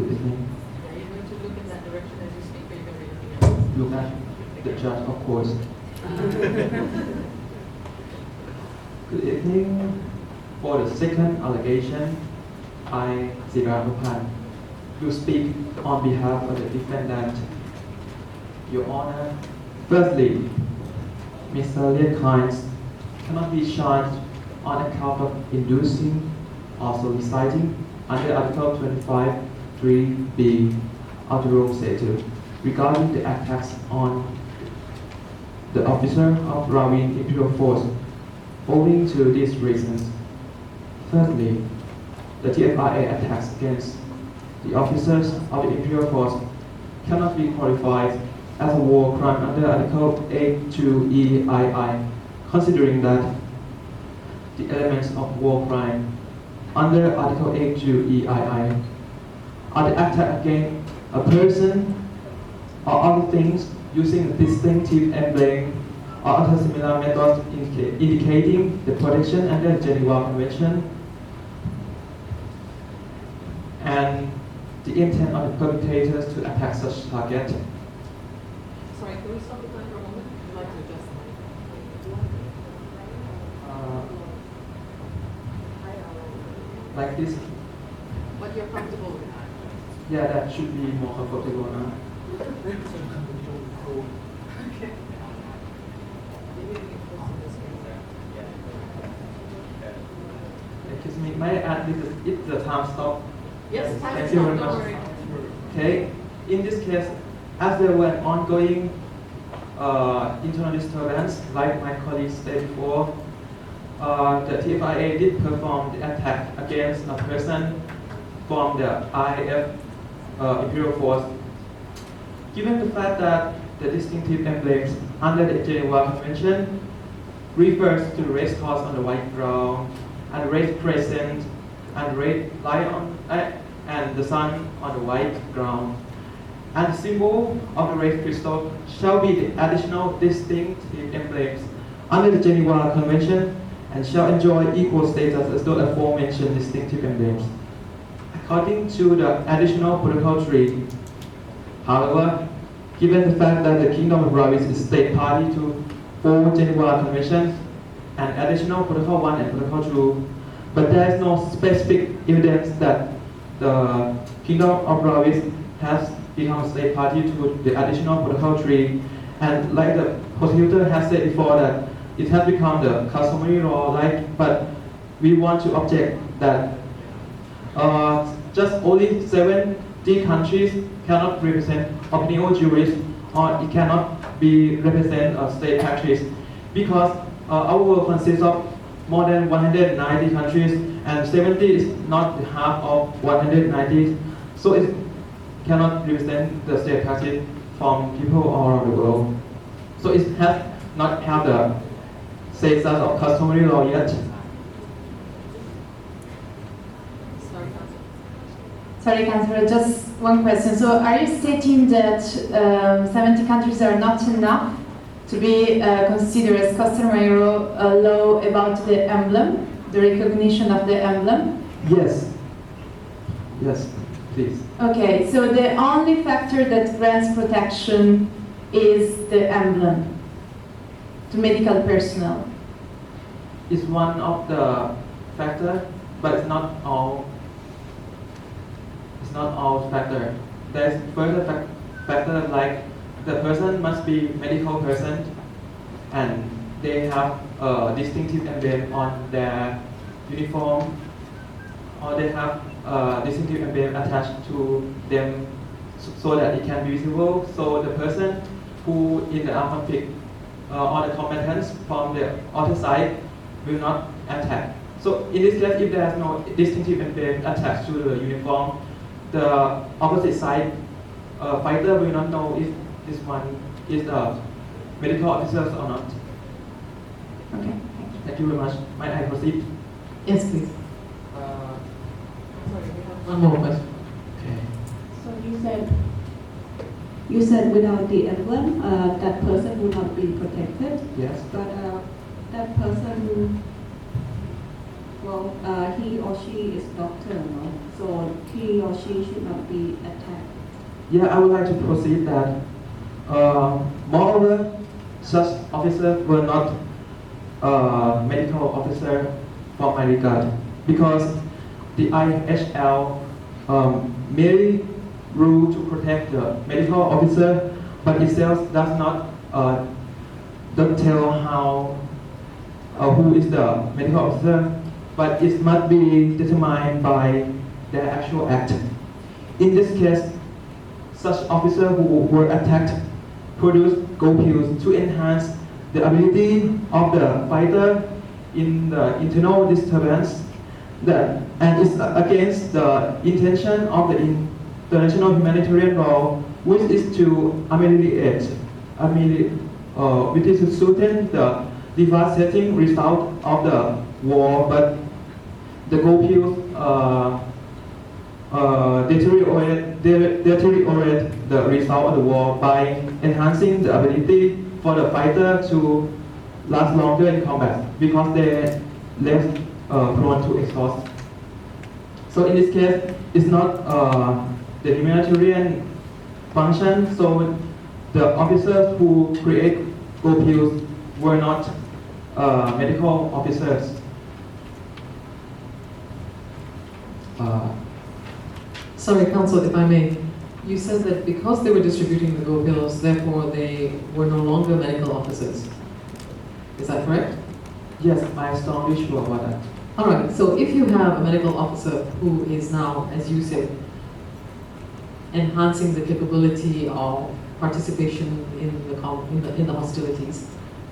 Good evening. Are you going to look in that direction as you speak, or are you going to read anything else? Look at the judge, of course. Good evening. For the second allegation, I, Siranupan, will speak on behalf of the defendant. Your Honor, firstly, Mr. Liekines cannot be charged on account of inducing or soliciting under Article 25(3)(b) of the Rome Statute regarding the attacks on the officer of Ravin Imperial Force owing to these reasons. Firstly, the TFRA attacks against the officers of the Imperial Force cannot be qualified as a war crime under Article 8(2)(e)(ii), considering that the elements of war crime under Article 8(2)(e)(ii) are the attack against a person or other things using a distinctive emblem or other similar methods indicating the protection under the Geneva Convention and the intent of the perpetrators to attack such target. Sorry, can we stop the time for a moment? I'd like to adjust the mic. Like this. What you're comfortable with. Yeah, that should be more comfortable now. Okay. Maybe we can close this here. Excuse me, may I add this is the time stop? Yes, time Thank is you up, very don't much. worry. Okay, in this case, as there were ongoing internal disturbance, like my colleagues said before, the TFIA did perform the attack against a person from the IF Imperial Force. Given the fact that the distinctive emblems under the Geneva Convention refers to the red cross on the white ground, and red crescent, and red lion, and the sun on the white ground. And the symbol of the red crystal shall be the additional distinctive emblems under the Geneva Convention and shall enjoy equal status as those aforementioned distinctive emblems. According to the additional Protocol 3, however, given the fact that the Kingdom of Ravis is state party to 4 Geneva Conventions and additional Protocol 1 and Protocol 2, but there is no specific evidence that the Kingdom of Ravis has become state party to the additional Protocol 3, and like the prosecutor has said before that it has become the customary law, but we want to object that just only 70 countries cannot represent opinion jurists, or it cannot be represent a state practice, because our world consists of more than 190 countries, and 70 is not the half of 190, so it cannot represent the state practice from people all around the world. So it has not have the status of customary law yet. Sorry, Councillor, just one question. So are you stating that 70 countries are not enough to be considered as customary law about the emblem, the recognition of the emblem? Yes. Yes, please. Okay, so the only factor that grants protection is the emblem to medical personnel. It's one of the factors, but it's not all. It's not all factor. There's further factor like the person must be medical person, and they have a distinctive emblem on their uniform, or they have a distinctive emblem attached to them so that it can be visible. So the person who in the armed conflict or the combatants from the other side will not attack. So in this case, if there is no distinctive emblem attached to the uniform, the opposite side fighter will not know if this one is the medical officers or not. Okay. Thank you very much. Might I proceed? Yes, please. Sorry, we have One more question. Okay. So you said without the emblem, that person would not be protected, Yes. but that person Well, he or she is doctor, no? So he or she should not be attacked. Yeah, I would like to proceed that. Moreover, such officers were not medical officer for my regard because the IHL merely rule to protect the medical officer, but itself does not don't tell how who is the medical officer, but it must be determined by their actual act. In this case, such officers who were attacked produced gold pills to enhance the ability of the fighter in the internal disturbance, and it's against the intention of the international humanitarian law, which is to ameliorate, which is to soften the devastating result of the war, but the gold pills deteriorate the result of the war by enhancing the ability for the fighter to last longer in combat because they're less prone to exhaust. So in this case, it's not the humanitarian function, so the officers who create gold pills were not medical officers. Sorry, Counsel, if I may. You said that because they were distributing the go pills, therefore they were no longer medical officers. Is that correct? Yes, I'm strongly sure about that. All right, so if you have a medical officer who is now, as you said, enhancing the capability of participation in the hostilities,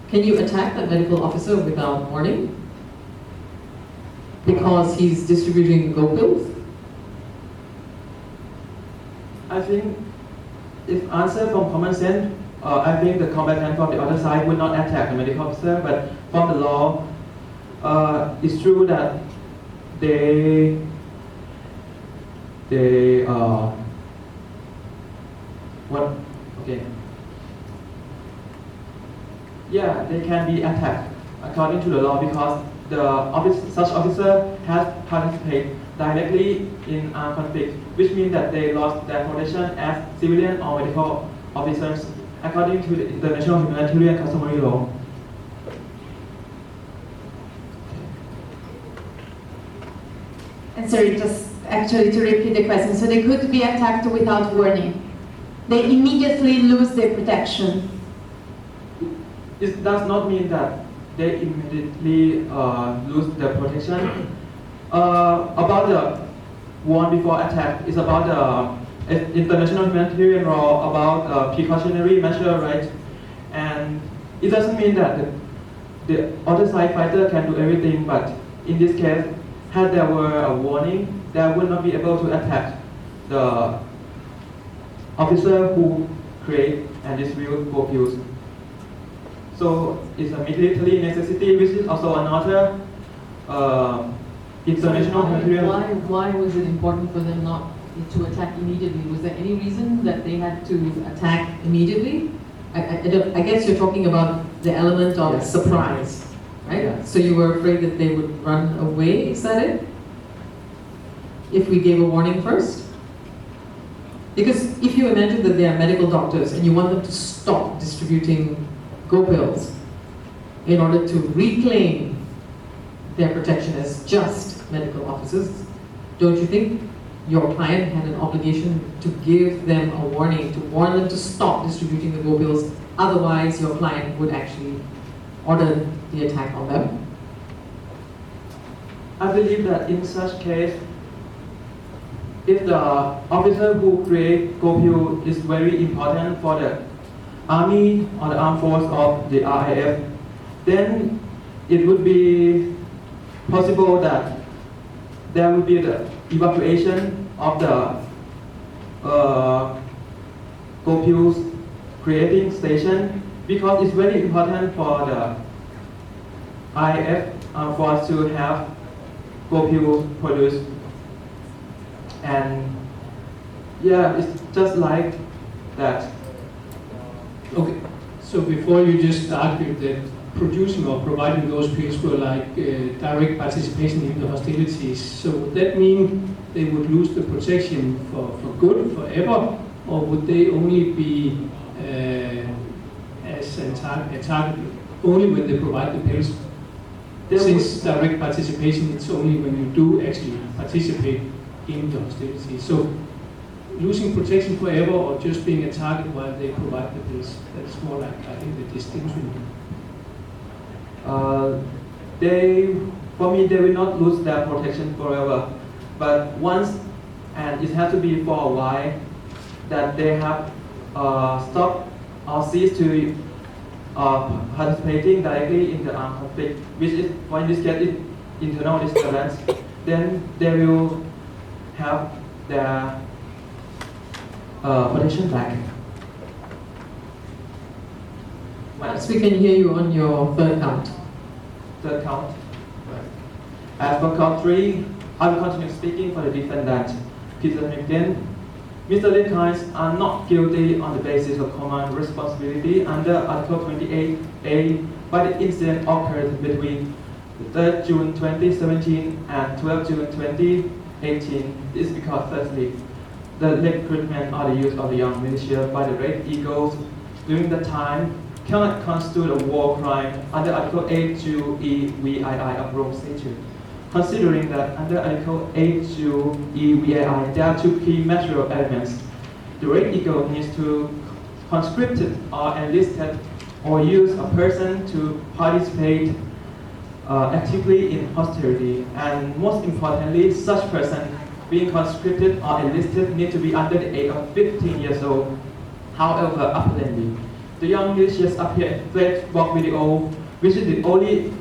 can you attack that medical officer without warning? Because he's distributing go pills? I think if answered from common sense, I think the combatant from the other side would not attack the medical officer, but from the law, it's true that they what? Okay. Yeah, they can be attacked according to the law because such officer has participated directly in armed conflict, which means that they lost their protection as civilian or medical officers according to the international humanitarian customary law. And sorry, just actually to repeat the question. So they could be attacked without warning. They immediately lose their protection. It does not mean that they immediately lose their protection. About the one before attack is about the international humanitarian law about precautionary measure, right? And it doesn't mean that the other side fighter can do everything, but in this case, had there were a warning, they would not be able to attack the officer who create and distribute gold pills. So it's a military necessity, which is also another international humanitarian. Why was it important for them not to attack immediately? Was there any reason that they had to attack immediately? I guess you're talking about the element of Yes. surprise, right? Yeah. So you were afraid that they would run away, is that it? If we gave a warning first? Because if you imagine that they are medical doctors and you want them to stop distributing go pills in order to reclaim their protection as just medical officers, don't you think your client had an obligation to give them a warning, to warn them to stop distributing the go pills? Otherwise, your client would actually order the attack on them. I believe that in such case, if the officer who create gold pill is very important for the army or the armed force of the RIF, then it would be possible that there would be the evacuation of the gold pills creating station because it's very important for the RIF force to have gold pills produced. And yeah, it's just like that. Okay, so before you just argued that producing or providing those pills were like direct participation in the hostilities. So would that mean they would lose the protection for good, forever, or would they only be as a target only when they provide the pills? Since direct participation, it's only when you do actually participate in the hostilities. So losing protection forever or just being a target while they provide the pills, that's more like, I think, the distinction. For me, they will not lose their protection forever. But once, and it has to be for a while, that they have stopped or ceased to participating directly in the armed conflict, which is, in this case, is internal disturbance, then they will have their protection back. Perhaps we can hear you on your third count. Third count. As for count 3, I will continue speaking for the defendant, Peter Hamilton. Mr. Linkines are not guilty on the basis of common responsibility under Article 28A, but the incident occurred between 3rd June 2017 and 12 June 2018. This is because, firstly, the recruitment or the use of the young militia by the Red Eagles during the time cannot constitute a war crime under Article 8(2)(e)(vii) of Rome Statute. Considering that under Article 8(2)(e)(vii) there are two key material elements. The Red Eagle needs to conscript or enlisted or use a person to participate actively in hostility, and most importantly, such person being conscripted or enlisted need to be under the age of 15 years old. However, apparently, the young militias appear in Facebook video, which is the only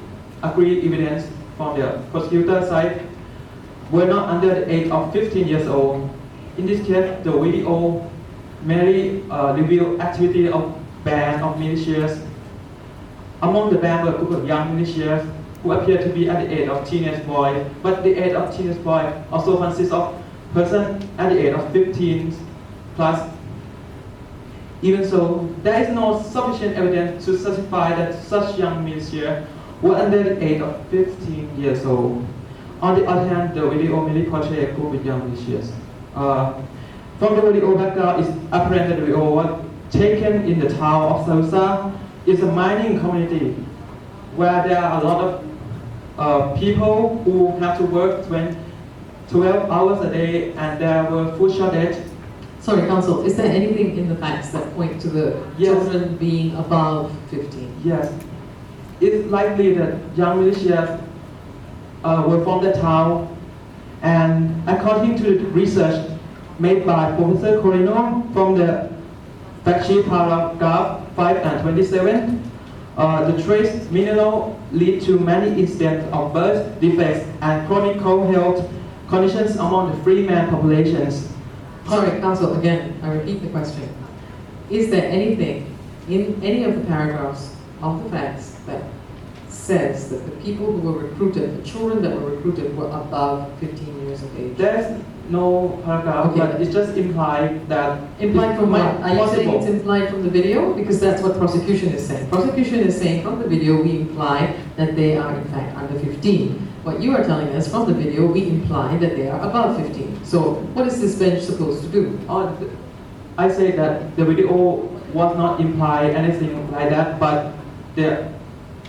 agreed evidence from the prosecutor side, were not under the age of 15 years old. In this case, the video merely revealed activity of band of militias. Among the band were a group of young militias who appear to be at the age of teenage boy, but the age of teenage boy also consists of persons at the age of 15 plus. Even so, there is no sufficient evidence to certify that such young militia were under the age of 15 years old. On the other hand, the video merely portrays a group of young militias. From the video background, it's apparent that the video was taken in the town of Salsa. It's a mining community where there are a lot of people who have to work 12 hours a day, and there were food shortage. Sorry, Counsel, is there anything in the facts that point to the children being above 15? Yes. It's likely that young militias were from the town, and according to the research made by Professor Corino from the fact sheet paragraph 5 and 27, the trace mineral lead to many incidents of birth defects and chronic health conditions among the freeman populations. Sorry, Counsel, again, I repeat the question. Is there anything in any of the paragraphs of the facts that says that the people who were recruited, the children that were recruited, were above 15 years of age? There's no paragraph, Okay. but it's just implied that Implied from what? Are you saying possible. it's implied from the video? Because that's what prosecution is saying. Prosecution is saying from the video we imply that they are in fact under 15. What you are telling us from the video we imply that they are above 15. So what is this bench supposed to do? I say that the video was not imply anything like that, but the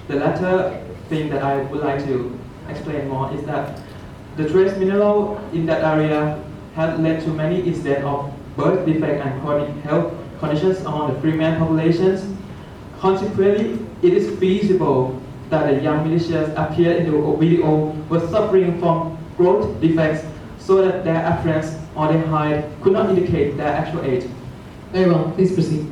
latter thing that I would like to explain more is that the trace mineral in that area has led to many incidents of birth defect and chronic health conditions among the freeman populations. Consequently, it is feasible that the young militias appeared in the video were suffering from growth defects so that their appearance or their height could not indicate their actual age. Very well, please proceed.